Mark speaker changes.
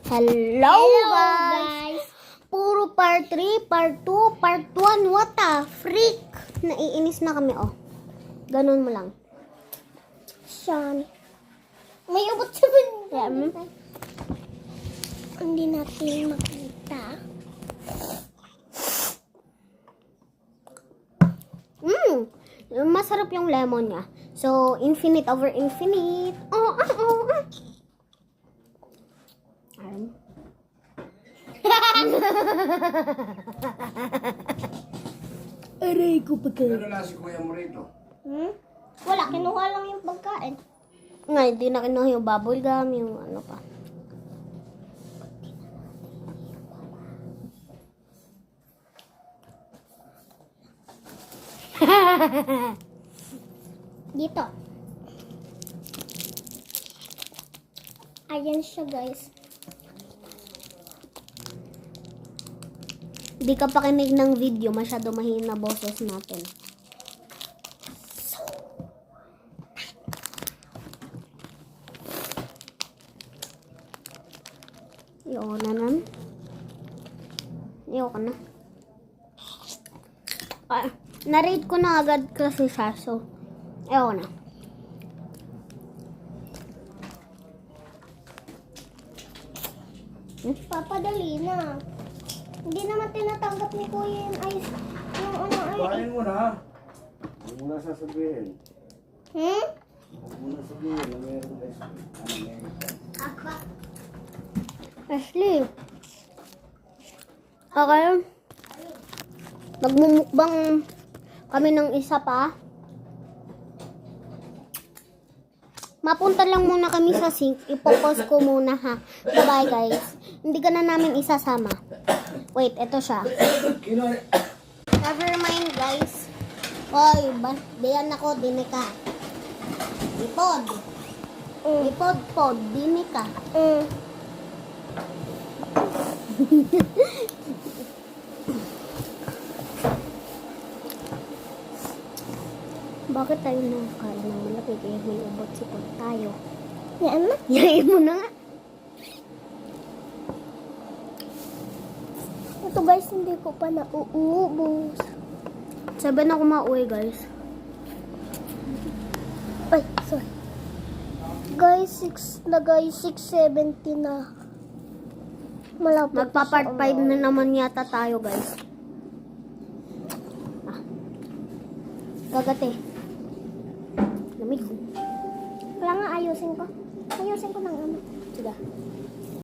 Speaker 1: Hello guys! Puro part 3, part 2, part 1. What the freak? Naiinis na kami, oh. Ganun mo lang.
Speaker 2: Sean. May ubot sa banda. Hindi natin makita.
Speaker 1: Masarap yung lemon niya. So, infinite over infinite. Oh. Aray ko pa kayo.
Speaker 3: Ano na si Kuya mo rito?
Speaker 2: Wala, kinuha lang yung pagkain.
Speaker 1: Nga, hindi na kinuha yung bubble gum, yung ano pa.
Speaker 2: Dito. Ayan siya, guys.
Speaker 1: Di ka pakinig ng video, masyado mahina boses natin. Iyo na nan. Iyo ka na. Na-rate ko na agad kasi siya, so iyo na.
Speaker 2: Papadali na. Hindi naman tinatanggap ni Kuya yung ice. Yung ano ay.
Speaker 3: Kuhanin mo na. Huwag mo na sasabihin. Huwag mo na sabihin na mayroong ice cream.
Speaker 1: Ashley. Okay. Magmumukbang kami ng isa pa. Mapunta lang muna kami sa sink. Ipopause ko muna, ha. Bye-bye, guys. Hindi ka na namin isasama. Wait, eto siya. Never mind, guys. Hoy, diyan ako, dinig ka. Ipod. Ipod, dinig ka. Bakit tayo nakakain ng malapit? Eh, may ubot sipon tayo.
Speaker 2: Yan na.
Speaker 1: Yain mo na nga.
Speaker 2: Ito, guys, hindi ko pa nauubos.
Speaker 1: 7 ako mauwi, guys.
Speaker 2: Ay, sorry. Guys, 6:70 na. Malapit.
Speaker 1: Magpa-part 5 na naman yata tayo, guys. Gagate. Lamig ko.
Speaker 2: Kaya nga ayusin ko. Ayusin ko ng ano.
Speaker 1: Sige.